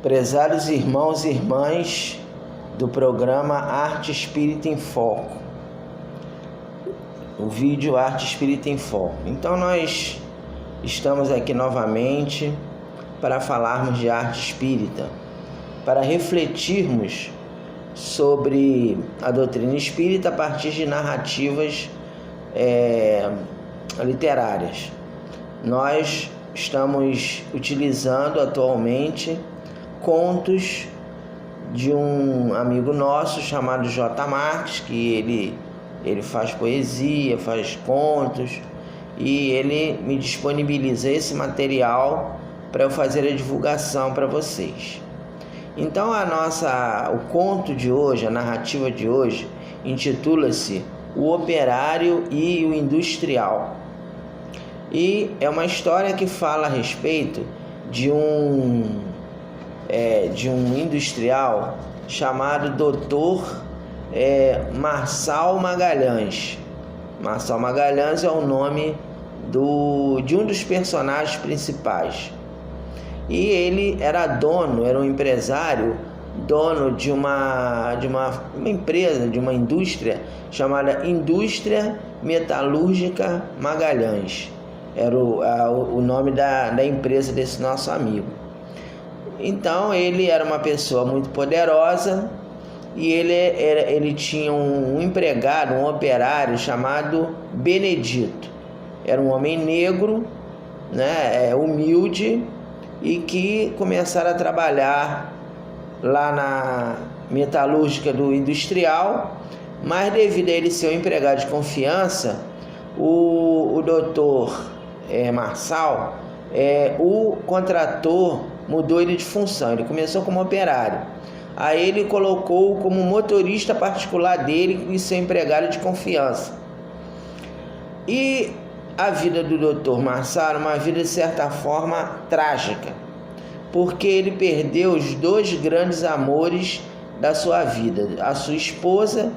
Prezados irmãos e irmãs do programa Arte Espírita em Foco, o vídeo Arte Espírita em Foco. Então nós estamos aqui novamente para falarmos de arte espírita, para refletirmos sobre a doutrina espírita a partir de narrativas literárias. Nós estamos utilizando atualmente contos de um amigo nosso chamado J. Marques, que ele faz poesia, faz contos, e ele me disponibiliza esse material para eu fazer a divulgação para vocês. Então o conto de hoje, a narrativa de hoje, intitula-se O Operário e o Industrial. E é uma história que fala a respeito de um industrial chamado Dr. Marçal Magalhães. Marçal Magalhães é o nome de um dos personagens principais. E ele era um empresário, dono de uma empresa, de uma indústria chamada Indústria Metalúrgica Magalhães. Era o nome da empresa desse nosso amigo. Então ele era uma pessoa muito poderosa e ele tinha um empregado, um operário chamado Benedito. Era um homem negro, humilde, e que começaram a trabalhar lá na metalúrgica do industrial, mas devido a ele ser um empregado de confiança, o doutor Marçal o contrator mudou ele de função. Ele começou como operário, aí ele colocou como motorista particular dele e seu empregado de confiança. E a vida do Dr. Marçal era uma vida de certa forma trágica, porque ele perdeu os dois grandes amores da sua vida. A sua esposa,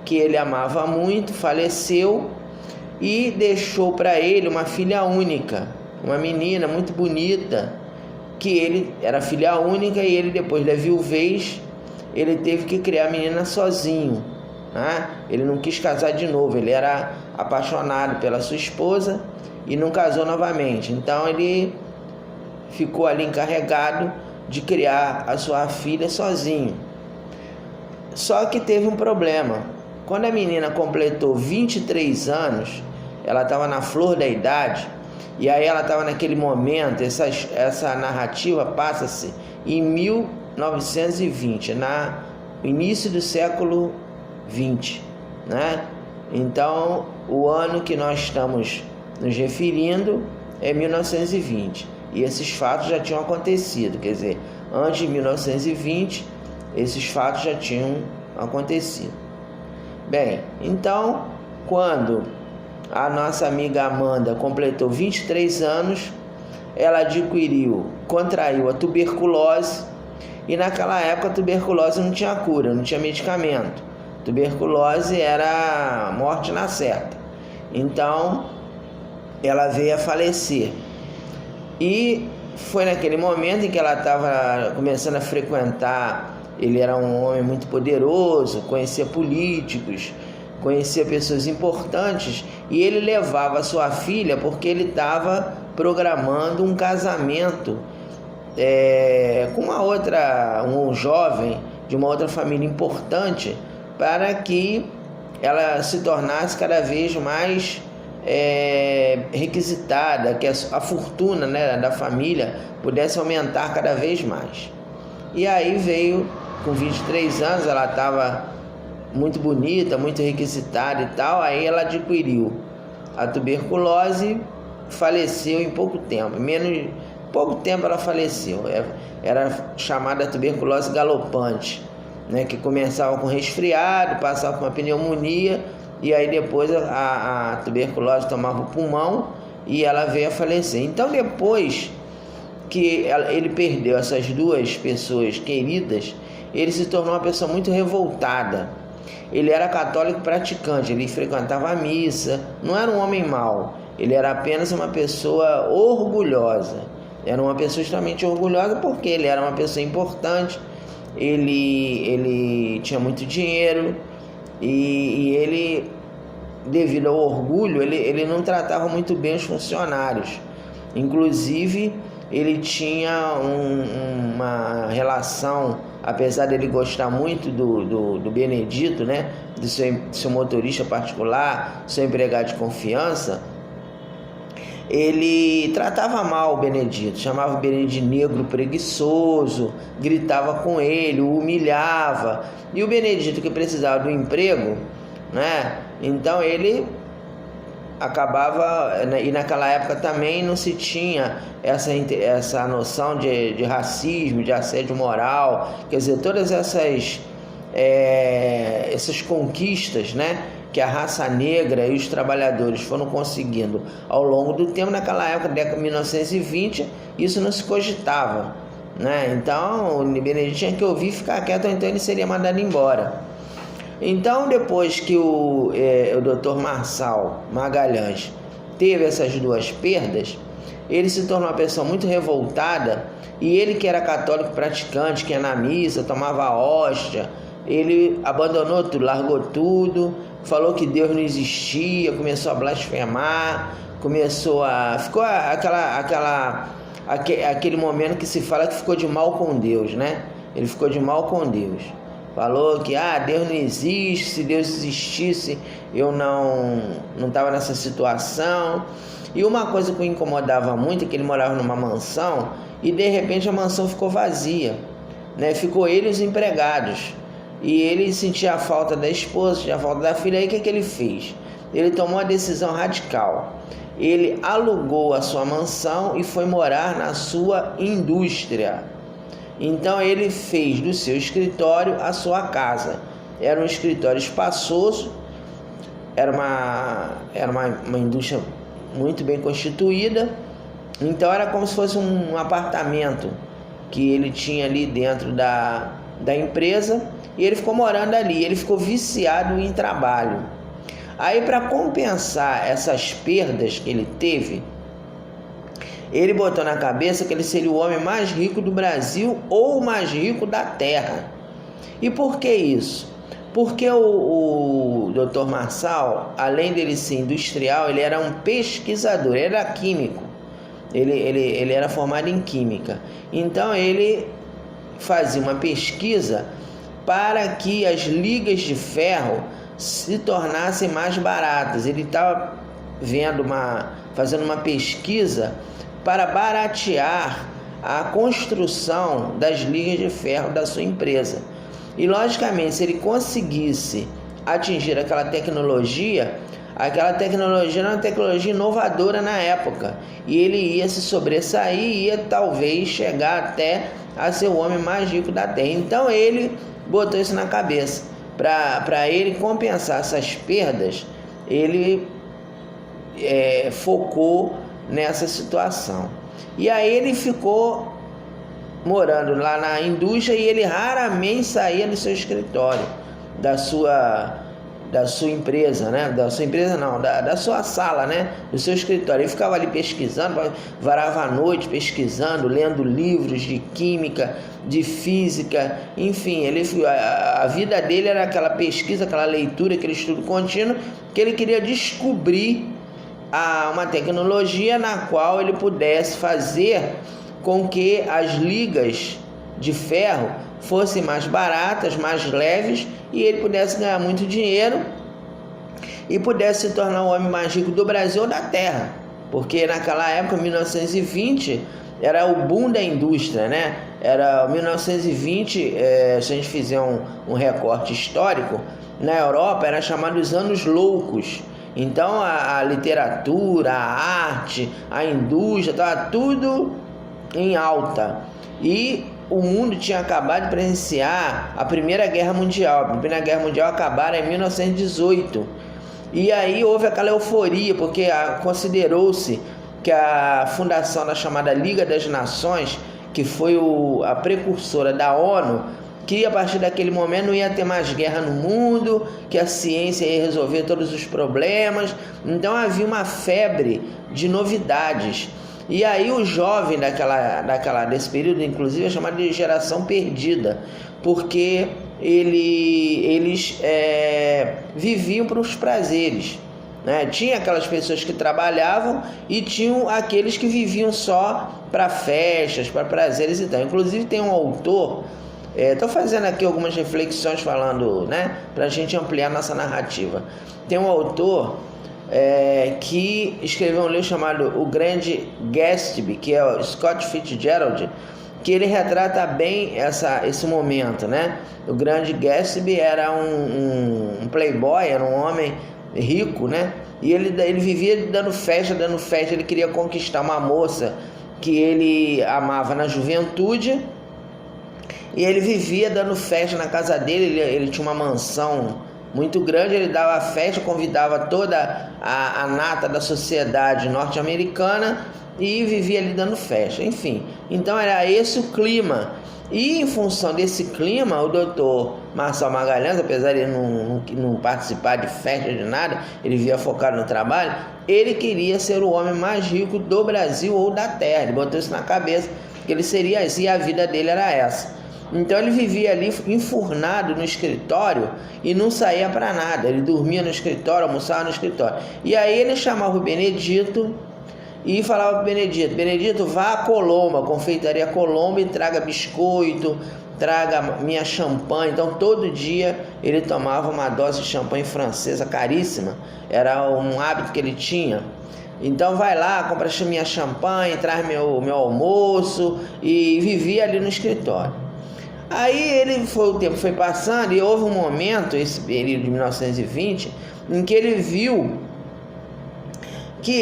que ele amava muito, faleceu e deixou para ele uma filha única, uma menina muito bonita, que ele era filha única, e ele, depois da viuvez, ele teve que criar a menina sozinho, né? Ele não quis casar de novo, ele era apaixonado pela sua esposa e não casou novamente. Então ele ficou ali encarregado de criar a sua filha sozinho. Só que teve um problema. Quando a menina completou 23 anos, ela estava na flor da idade, e aí ela estava naquele momento. Essa narrativa passa-se em 1920, no início do século 20, né? Então, o ano que nós estamos nos referindo é 1920. E esses fatos já tinham acontecido, quer dizer, antes de 1920, esses fatos já tinham acontecido. Bem, então, quando a nossa amiga Amanda completou 23 anos, ela contraiu a tuberculose, e naquela época a tuberculose não tinha cura, não tinha medicamento. Tuberculose era morte na certa. Então, ela veio a falecer. E foi naquele momento em que ela estava começando a frequentar. Ele era um homem muito poderoso, conhecia políticos, conhecia pessoas importantes, e ele levava a sua filha porque ele estava programando um casamento com um jovem de uma outra família importante, para que ela se tornasse cada vez mais requisitada, que a fortuna, da família pudesse aumentar cada vez mais. E aí veio, com 23 anos, ela estava muito bonita, muito requisitada e tal, aí ela adquiriu a tuberculose, faleceu em pouco tempo, pouco tempo ela faleceu. Era chamada tuberculose galopante, que começava com resfriado, passava com uma pneumonia, e aí depois a tuberculose tomava o pulmão e ela veio a falecer. Então, depois que ele perdeu essas duas pessoas queridas, ele se tornou uma pessoa muito revoltada. Ele era católico praticante, ele frequentava a missa, não era um homem mau, ele era apenas uma pessoa orgulhosa. Era uma pessoa extremamente orgulhosa porque ele era uma pessoa importante, ele tinha muito dinheiro e ele, devido ao orgulho, ele não tratava muito bem os funcionários. Inclusive, ele tinha uma relação, apesar dele gostar muito do Benedito, né, do seu motorista particular, seu empregado de confiança, ele tratava mal o Benedito, chamava o Benedito de negro preguiçoso, gritava com ele, o humilhava. E o Benedito, que precisava do emprego, né, então ele acabava, e naquela época também não se tinha essa noção de racismo, de assédio moral, quer dizer, todas essas conquistas, né, que a raça negra e os trabalhadores foram conseguindo ao longo do tempo. Naquela época, década de 1920, isso não se cogitava, né? Então o Benedito tinha que ouvir e ficar quieto, então ele seria mandado embora. Então, depois que o Dr. Marçal Magalhães teve essas duas perdas, ele se tornou uma pessoa muito revoltada, e ele, que era católico praticante, que ia na missa, tomava hóstia, ele abandonou tudo, largou tudo, falou que Deus não existia, começou a blasfemar, ficou aquele momento que se fala que ficou de mal com Deus, né? Ele ficou de mal com Deus. Falou que Deus não existe, se Deus existisse eu não estava nessa situação. E uma coisa que o incomodava muito é que ele morava numa mansão e de repente a mansão ficou vazia, né? Ficou ele e os empregados. E ele sentia a falta da esposa, sentia a falta da filha. Aí o que ele fez? Ele tomou uma decisão radical. Ele alugou a sua mansão e foi morar na sua indústria. Então ele fez do seu escritório a sua casa. Era um escritório espaçoso, era uma indústria muito bem constituída. Então era como se fosse um apartamento que ele tinha ali dentro da empresa, e ele ficou morando ali. Ele ficou viciado em trabalho. Aí, para compensar essas perdas que ele teve, ele botou na cabeça que ele seria o homem mais rico do Brasil ou o mais rico da Terra. E por que isso? Porque o Dr. Marçal, além dele ser industrial, ele era um pesquisador, ele era químico. Ele era formado em química. Então ele fazia uma pesquisa para que as ligas de ferro se tornassem mais baratas. Ele estava fazendo uma pesquisa para baratear a construção das ligas de ferro da sua empresa. E logicamente, se ele conseguisse atingir aquela tecnologia era uma tecnologia inovadora na época, e ele ia se sobressair e ia talvez chegar até a ser o homem mais rico da Terra. Então ele botou isso na cabeça. Para ele compensar essas perdas, ele focou nessa situação. E aí ele ficou morando lá na indústria, e ele raramente saía do seu escritório, da sua empresa, né? Da sua empresa não, da sua sala, né? Do seu escritório. Ele ficava ali pesquisando, varava a noite pesquisando, lendo livros de química, de física, enfim, a vida dele era aquela pesquisa, aquela leitura, aquele estudo contínuo, que ele queria descobrir uma tecnologia na qual ele pudesse fazer com que as ligas de ferro fossem mais baratas, mais leves, e ele pudesse ganhar muito dinheiro e pudesse se tornar o homem mais rico do Brasil ou da Terra. Porque naquela época, 1920, era o boom da indústria, né? Era 1920, se a gente fizer um recorte histórico, na Europa era chamado os anos loucos. Então a literatura, a arte, a indústria, estava tudo em alta. E o mundo tinha acabado de presenciar a Primeira Guerra Mundial. A Primeira Guerra Mundial acabara em 1918. E aí houve aquela euforia, porque considerou-se que a fundação da chamada Liga das Nações, que foi a precursora da ONU, que a partir daquele momento não ia ter mais guerra no mundo, que a ciência ia resolver todos os problemas. Então havia uma febre de novidades. E aí o jovem desse período, inclusive, é chamado de geração perdida, porque eles viviam para os prazeres, né? Tinha aquelas pessoas que trabalhavam e tinham aqueles que viviam só para festas, para prazeres e tal. Inclusive tem um autor, estou fazendo aqui algumas reflexões falando, né, para a gente ampliar nossa narrativa. Tem um autor que escreveu um livro chamado O Grande Gatsby, que é o Scott Fitzgerald, que ele retrata bem esse momento, né? O Grande Gatsby era um playboy, era um homem rico, né? E ele vivia dando festa, ele queria conquistar uma moça que ele amava na juventude, e ele vivia dando festa na casa dele. Ele tinha uma mansão muito grande, ele dava festa, convidava toda a nata da sociedade norte-americana e vivia ali dando festa, enfim. Então era esse o clima. E em função desse clima, o doutor Marçal Magalhães, apesar de ele não participar de festa de nada, ele via focado no trabalho, ele queria ser o homem mais rico do Brasil ou da Terra. Ele botou isso na cabeça, que ele seria isso, e a vida dele era essa. Então ele vivia ali enfurnado no escritório e não saía para nada. Ele dormia no escritório, almoçava no escritório. E aí ele chamava o Benedito e falava para o Benedito: Benedito, vá à Colomba, confeitaria Colomba, e traga biscoito, traga minha champanhe. Então todo dia ele tomava uma dose de champanhe francesa caríssima, era um hábito que ele tinha. Então vai lá, compra minha champanhe, traz meu almoço, e vivia ali no escritório. Aí o tempo foi passando e houve um momento, esse período de 1920, em que ele viu que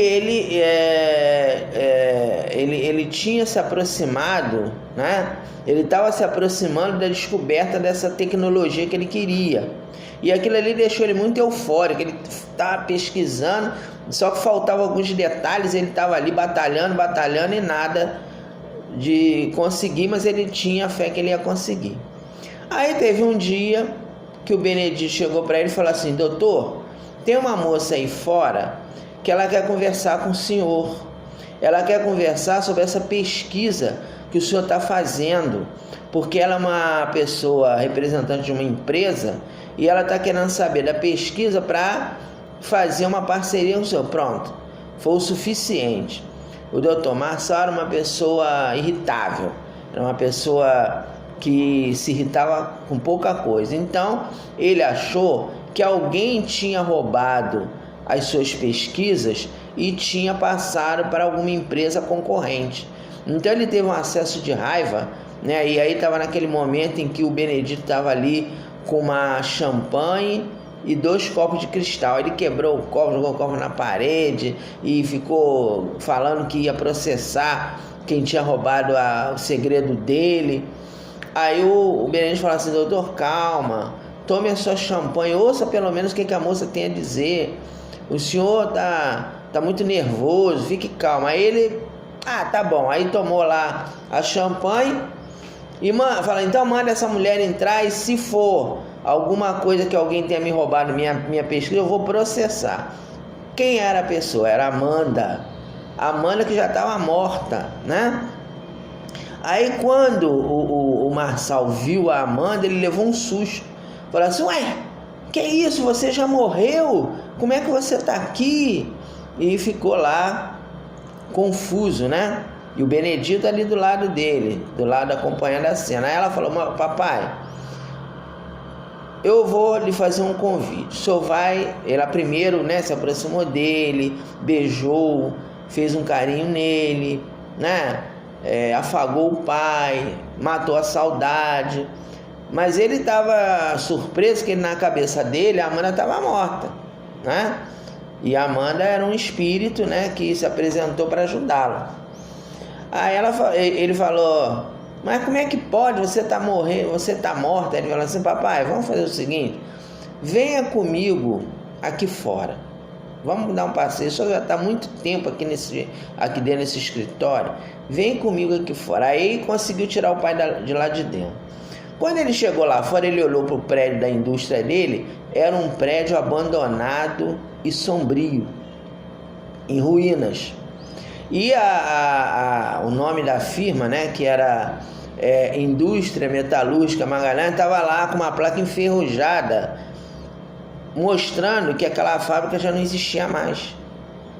ele tinha se aproximado, né? Ele estava se aproximando da descoberta dessa tecnologia que ele queria. E aquilo ali deixou ele muito eufórico. Ele estava pesquisando, só que faltavam alguns detalhes. Ele estava ali batalhando e nada de conseguir, mas ele tinha fé que ele ia conseguir. Aí teve um dia que o Benedito chegou para ele e falou assim: doutor, tem uma moça aí fora que ela quer conversar com o senhor. Ela quer conversar sobre essa pesquisa que o senhor está fazendo, porque ela é uma pessoa representante de uma empresa e ela está querendo saber da pesquisa para fazer uma parceria com o senhor. Pronto, foi o suficiente. O doutor Marçal era uma pessoa irritável, era uma pessoa que se irritava com pouca coisa. Então ele achou que alguém tinha roubado as suas pesquisas e tinha passado para alguma empresa concorrente. Então ele teve um acesso de raiva, né? E aí estava naquele momento em que o Benedito estava ali com uma champanhe e 2 copos de cristal. Ele quebrou o copo, jogou o copo na parede e ficou falando que ia processar quem tinha roubado o segredo dele. Aí o Benedito falou assim: doutor, calma, tome a sua champanhe, ouça pelo menos o que a moça tem a dizer. O senhor tá muito nervoso, fique calmo. Aí ele, tá bom. Aí tomou lá a champanhe e falou: então manda essa mulher entrar, e se for alguma coisa que alguém tenha me roubado minha pesquisa, eu vou processar. Quem era a pessoa? Era a Amanda, que já estava morta, né? Aí quando o Marçal viu a Amanda, ele levou um susto. Falou assim: ué, que isso? Você já morreu? Como é que você está aqui? E ficou lá confuso, né? E o Benedito ali do lado dele, do lado acompanhando a cena. Aí ela falou: papai, eu vou lhe fazer um convite. O senhor vai... Ela primeiro, né, se aproximou dele, beijou, fez um carinho nele, né? Afagou o pai, matou a saudade. Mas ele estava surpreso que na cabeça dele a Amanda estava morta, né? E a Amanda era um espírito, né, que se apresentou para ajudá-lo. Aí ele falou: mas como é que pode? Você está morrendo, você está morta. Ele falou assim: papai, vamos fazer o seguinte, venha comigo aqui fora, vamos dar um passeio. O senhor já está muito tempo aqui dentro desse escritório, vem comigo aqui fora. Aí conseguiu tirar o pai de lá de dentro. Quando ele chegou lá fora, ele olhou para o prédio da indústria dele. Era um prédio abandonado e sombrio, em ruínas. E o nome da firma, né, que era Indústria Metalúrgica Magalhães, estava lá com uma placa enferrujada, mostrando que aquela fábrica já não existia mais.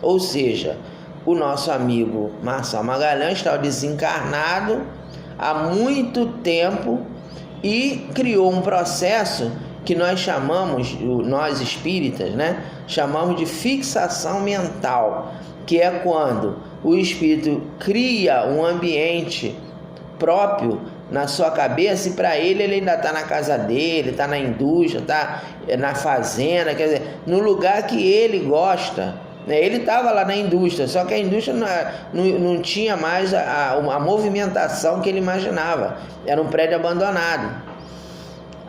Ou seja, o nosso amigo Marçal Magalhães estava desencarnado há muito tempo e criou um processo que nós chamamos, nós espíritas, né, chamamos de fixação mental, que é quando o espírito cria um ambiente próprio na sua cabeça, e para ele ainda está na casa dele, está na indústria, está na fazenda, quer dizer, no lugar que ele gosta. Ele estava lá na indústria, só que a indústria não tinha mais a movimentação que ele imaginava, era um prédio abandonado.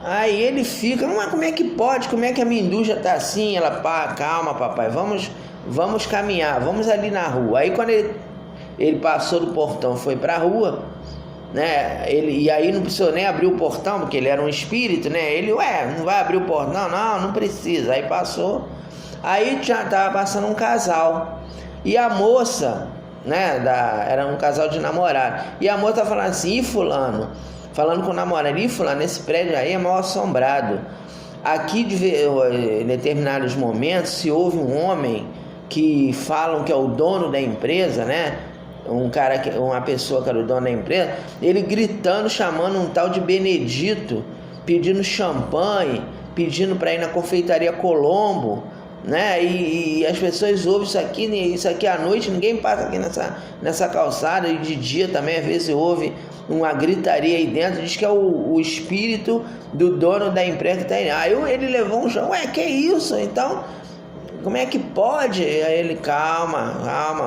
Aí ele fica, mas como é que pode? Como é que a minha indústria está assim? Ela, calma papai, vamos caminhar, vamos ali na rua. Aí quando ele passou do portão, foi para a rua, né? E aí não precisou nem abrir o portão, porque ele era um espírito, né? Ele, não vai abrir o portão? Não precisa. Aí passou, aí já estava passando um casal, e a moça, né, era um casal de namorado, e a moça falando assim, fulano, falando com o namorado, fulano, esse prédio aí é mal assombrado. Aqui, em determinados momentos, se houve um homem que falam que é o dono da empresa, né? Uma pessoa que era o dono da empresa, ele gritando, chamando um tal de Benedito, pedindo champanhe, pedindo para ir na confeitaria Colombo, né? E as pessoas ouvem isso aqui à noite, ninguém passa aqui nessa calçada, e de dia também às vezes ouve uma gritaria aí dentro, diz que é o espírito do dono da empresa que está aí. Aí ele levou um chão, que isso? Então, como é que pode? Aí ele, calma,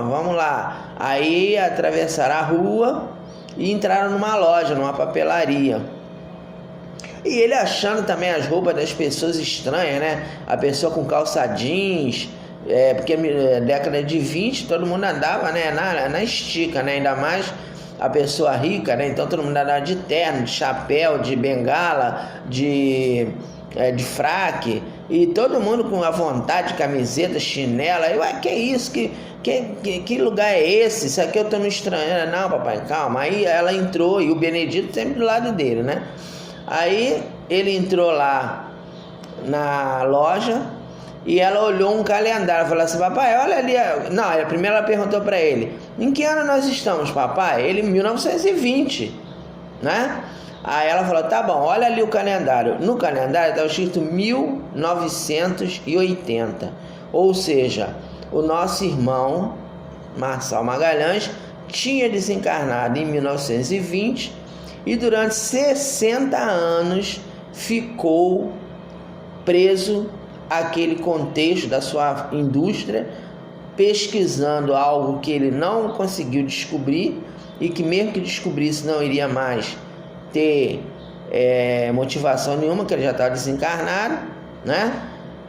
vamos lá. Aí atravessaram a rua e entraram numa loja, numa papelaria. E ele achando também as roupas das pessoas estranhas, né? A pessoa com calça jeans, porque na década de 20 todo mundo andava, né, na estica, né? Ainda mais a pessoa rica, né? Então todo mundo andava de terno, de chapéu, de bengala, de fraque, e todo mundo com a vontade, camiseta, chinela. Eu, que isso? Que lugar é esse? Isso aqui eu tô me estranhando. Não, papai, calma. Aí ela entrou, e o Benedito sempre do lado dele, né? Aí ele entrou lá na loja e ela olhou um calendário, falou assim, papai, olha ali. Não, primeiro ela perguntou para ele, em que ano nós estamos, papai? Ele, 1920, né? Aí ela falou, tá bom, olha ali o calendário. No calendário estava escrito 1980, ou seja, o nosso irmão Marçal Magalhães tinha desencarnado em 1920 e durante 60 anos ficou preso àquele contexto da sua indústria, pesquisando algo que ele não conseguiu descobrir, e que mesmo que descobrisse não iria mais ter motivação nenhuma, que ele já estava desencarnado, né?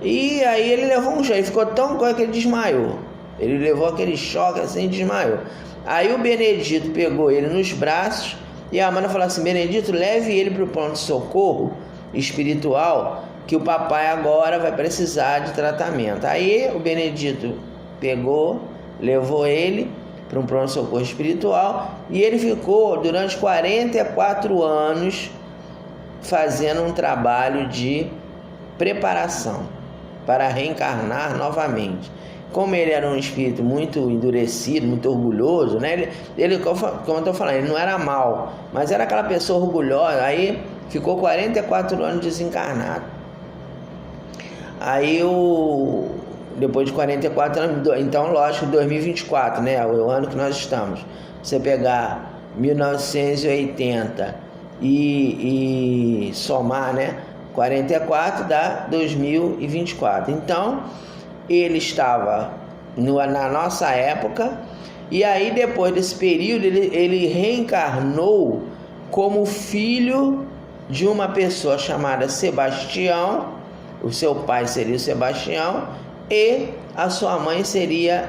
E aí ele levou um choque, ele ficou tão coisa que ele desmaiou. Ele levou aquele choque assim e desmaiou. Aí o Benedito pegou ele nos braços e a Amanda falou assim, Benedito, leve ele para o pronto-socorro espiritual, que o papai agora vai precisar de tratamento. Aí o Benedito pegou, levou ele para um pronto-socorro espiritual, e ele ficou durante 44 anos fazendo um trabalho de preparação para reencarnar novamente. Como ele era um espírito muito endurecido, muito orgulhoso, né? Ele, como eu estou falando, ele não era mau, mas era aquela pessoa orgulhosa. Aí ficou 44 anos desencarnado. Aí depois de 44 anos, então lógico, 2024, né? O ano que nós estamos. Você pegar 1980 e somar, né? 44 dá 2024. Então ele estava na nossa época, e aí depois desse período ele reencarnou como filho de uma pessoa chamada Sebastião. O seu pai seria o Sebastião e a sua mãe seria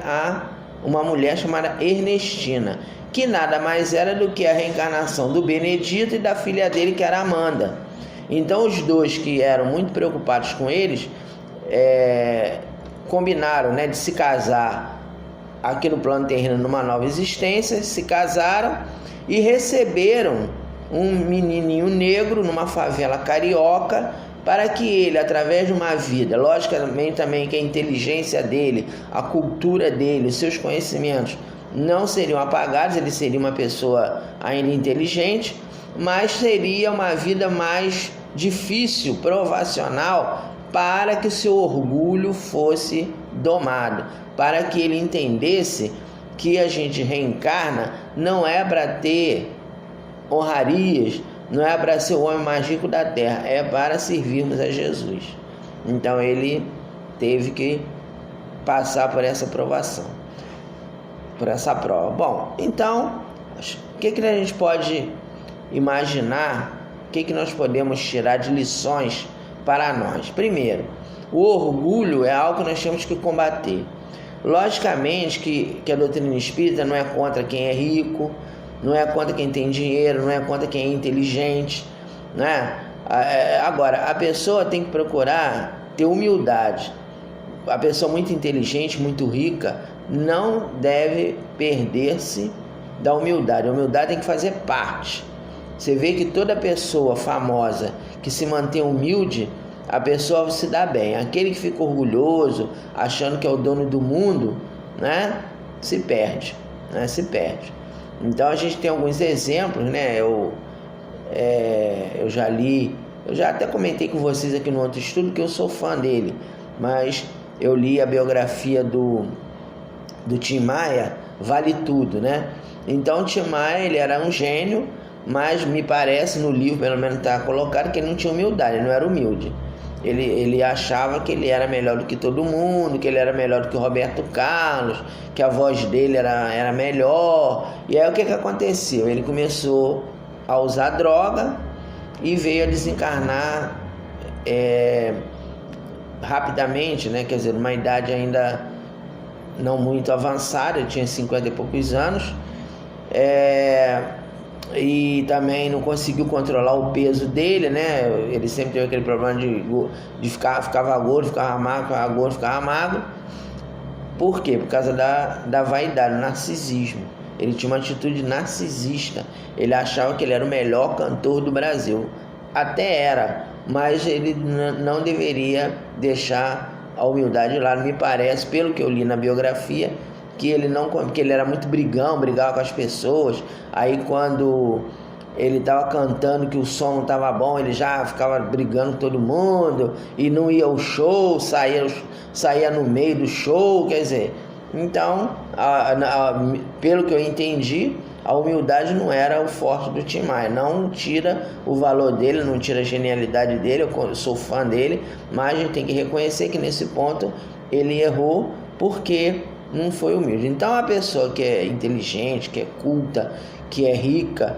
uma mulher chamada Ernestina, que nada mais era do que a reencarnação do Benedito e da filha dele, que era Amanda. Então os dois, que eram muito preocupados com eles, combinaram, né, de se casar aqui no plano terreno numa nova existência, se casaram e receberam um menininho negro numa favela carioca, para que ele, através de uma vida, logicamente também que a inteligência dele, a cultura dele, os seus conhecimentos não seriam apagados, ele seria uma pessoa ainda inteligente, mas seria uma vida mais difícil, provacional, para que o seu orgulho fosse domado, para que ele entendesse que a gente reencarna não é para ter honrarias, não é para ser o homem mais rico da terra, é para servirmos a Jesus. Então ele teve que passar por essa provação, por essa prova. Bom, então, o que a gente pode imaginar, o que nós podemos tirar de lições para nós? Primeiro, o orgulho é algo que nós temos que combater. Logicamente que a doutrina espírita não é contra quem é rico, não é contra quem tem dinheiro, não é contra quem é inteligente, né? Agora, a pessoa tem que procurar ter humildade. A pessoa muito inteligente, muito rica, não deve perder-se da humildade. A humildade tem que fazer parte. Você vê que toda pessoa famosa que se mantém humilde, a pessoa se dá bem. Aquele que fica orgulhoso, achando que é o dono do mundo, né? Se perde, né? Se perde. Então a gente tem alguns exemplos, né? Eu já li, eu já até comentei com vocês aqui no outro estudo que eu sou fã dele, mas eu li a biografia do Tim Maia, Vale Tudo, né? Então o Tim Maia, ele era um gênio, mas me parece, no livro pelo menos está colocado, que ele não tinha humildade, ele não era humilde. Ele achava que ele era melhor do que todo mundo, que ele era melhor do que o Roberto Carlos, que a voz dele era melhor. E aí o que aconteceu? Ele começou a usar droga e veio a desencarnar rapidamente, né? Quer dizer, numa idade ainda não muito avançada, ele tinha 50 e poucos anos. E também não conseguiu controlar o peso dele, né? Ele sempre teve aquele problema de ficava gordo, ficava magro. Por quê? Por causa da vaidade, do narcisismo. Ele tinha uma atitude narcisista. Ele achava que ele era o melhor cantor do Brasil. Até era, mas ele não deveria deixar a humildade de lado. Me parece, pelo que eu li na biografia, que ele era muito brigava com as pessoas. Aí quando ele estava cantando que o som não estava bom, ele já ficava brigando com todo mundo e não ia ao show, saía no meio do show, quer dizer. Então, pelo que eu entendi, a humildade não era o forte do Tim Maia. Não tira o valor dele, não tira a genialidade dele, eu sou fã dele, mas a gente tem que reconhecer que nesse ponto ele errou, porque não foi humilde. Então a pessoa que é inteligente, que é culta, que é rica,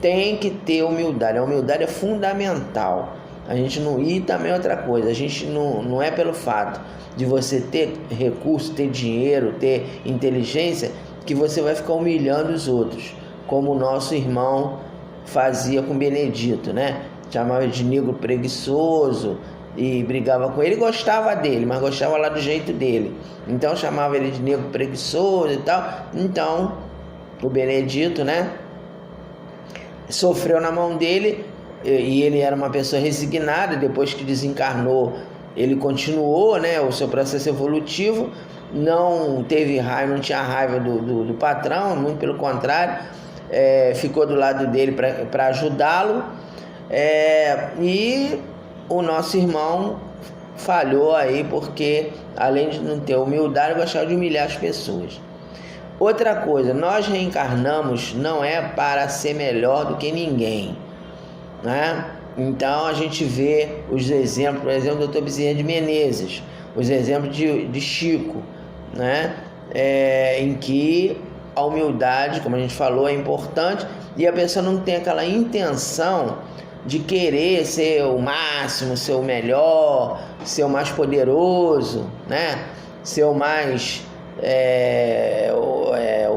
tem que ter humildade. A humildade é fundamental. E também outra coisa, a gente não é pelo fato de você ter recurso, ter dinheiro, ter inteligência, que você vai ficar humilhando os outros, como o nosso irmão fazia com Benedito, né? Chamava de negro preguiçoso e brigava com ele, gostava dele, mas gostava lá do jeito dele. Então chamava ele de negro preguiçoso e tal. Então o Benedito, né, sofreu na mão dele, e ele era uma pessoa resignada. Depois que desencarnou, ele continuou, né, o seu processo evolutivo, não teve raiva, não tinha raiva do patrão, muito pelo contrário, ficou do lado dele para ajudá-lo, e o nosso irmão falhou aí, porque além de não ter humildade, gostava de humilhar as pessoas. Outra coisa, nós reencarnamos não é para ser melhor do que ninguém, né? Então a gente vê os exemplos, por exemplo, do Dr. Bezerra de Menezes, os exemplos de Chico, né? Em que a humildade, como a gente falou, é importante, e a pessoa não tem aquela intenção de querer ser o máximo, ser o melhor, ser o mais poderoso, né? Ser o mais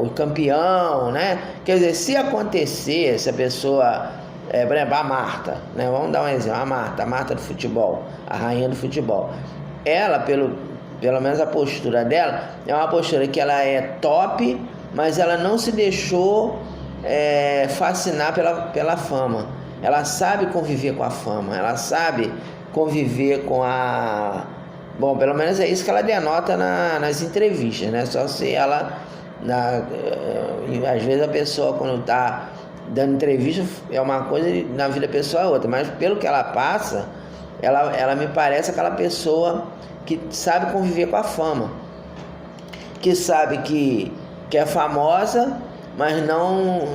o campeão, né? Quer dizer, se acontecer, se a pessoa, por exemplo, a Marta, né? Vamos dar um exemplo, a Marta do futebol, a rainha do futebol. Ela, pelo menos a postura dela, é uma postura que ela é top, mas ela não se deixou fascinar pela fama. Ela sabe conviver com a fama, ela sabe conviver com a... Bom, pelo menos é isso que ela denota nas entrevistas, né? Só se ela... às vezes a pessoa, quando está dando entrevista, é uma coisa, na vida pessoal é outra, mas pelo que ela passa, ela me parece aquela pessoa que sabe conviver com a fama, que sabe que é famosa, mas não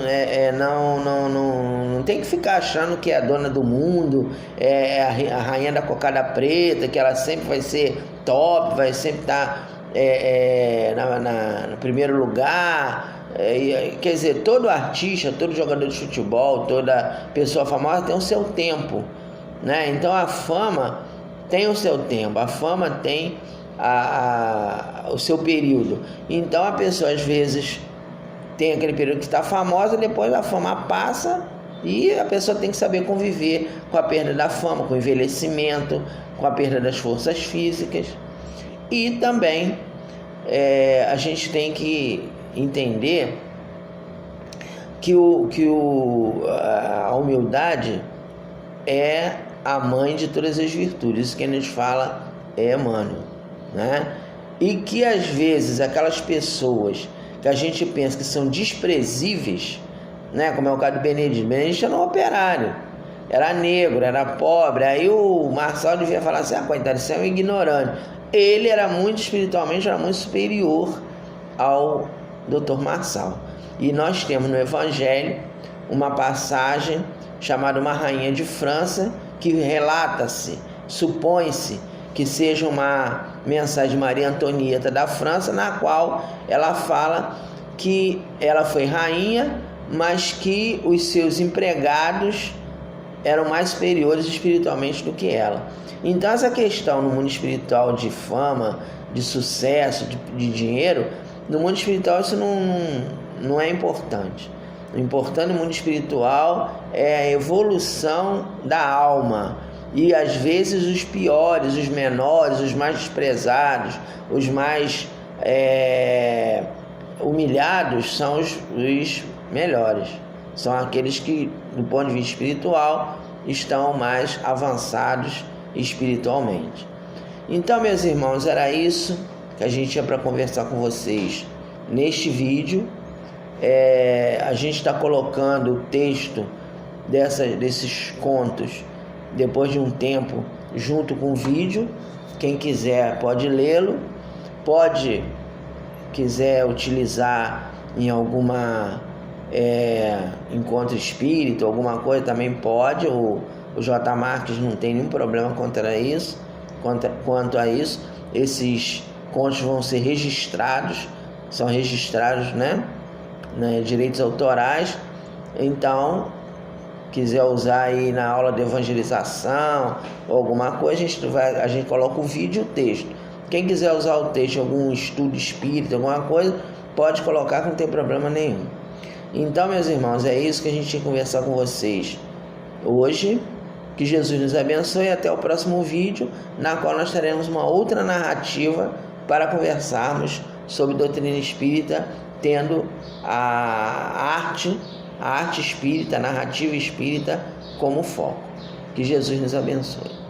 tem que ficar achando que é a dona do mundo, é a rainha da cocada preta, que ela sempre vai ser top, vai sempre estar no primeiro lugar. Quer dizer, todo artista, todo jogador de futebol, toda pessoa famosa tem o seu tempo, né? Então a fama tem o seu tempo, a fama tem o seu período. Então a pessoa às vezes tem aquele período que está famosa, depois a fama passa e a pessoa tem que saber conviver com a perda da fama, com o envelhecimento, com a perda das forças físicas. E também a gente tem que entender que a humildade é a mãe de todas as virtudes. Isso que a gente fala é Emmanuel, né? E que às vezes aquelas pessoas que a gente pensa que são desprezíveis, né? Como é o caso do Benedito. Benedito era um operário, era negro, era pobre. Aí o Marçal devia falar assim: coitado, você é um ignorante. Ele era muito espiritualmente, era muito superior ao Dr. Marçal. E nós temos no Evangelho uma passagem chamada Uma Rainha de França, que relata-se, supõe-se que seja uma mensagem de Maria Antonieta da França, na qual ela fala que ela foi rainha, mas que os seus empregados eram mais superiores espiritualmente do que ela. Então essa questão no mundo espiritual de fama, de sucesso, de dinheiro, no mundo espiritual isso não é importante. O importante no mundo espiritual é a evolução da alma. E às vezes os piores, os menores, os mais desprezados, os mais humilhados são os melhores. São aqueles que, do ponto de vista espiritual, estão mais avançados espiritualmente. Então, meus irmãos, era isso que a gente tinha para conversar com vocês neste vídeo. A gente está colocando o texto desses contos depois de um tempo junto com o vídeo. Quem quiser pode lê-lo, quiser utilizar em alguma encontro espírita, alguma coisa, também pode. O J. Marques não tem nenhum problema quanto a isso. Esses contos vão ser registrados, são registrados, né, direitos autorais. Então, quiser usar aí na aula de evangelização ou alguma coisa, a gente coloca o vídeo e o texto. Quem quiser usar o texto em algum estudo espírita, alguma coisa, pode colocar, que não tem problema nenhum. Então, meus irmãos, é isso que a gente tinha que conversar com vocês hoje. Que Jesus nos abençoe, e até o próximo vídeo, na qual nós teremos uma outra narrativa para conversarmos sobre doutrina espírita, tendo a arte espírita, a narrativa espírita como foco. Que Jesus nos abençoe.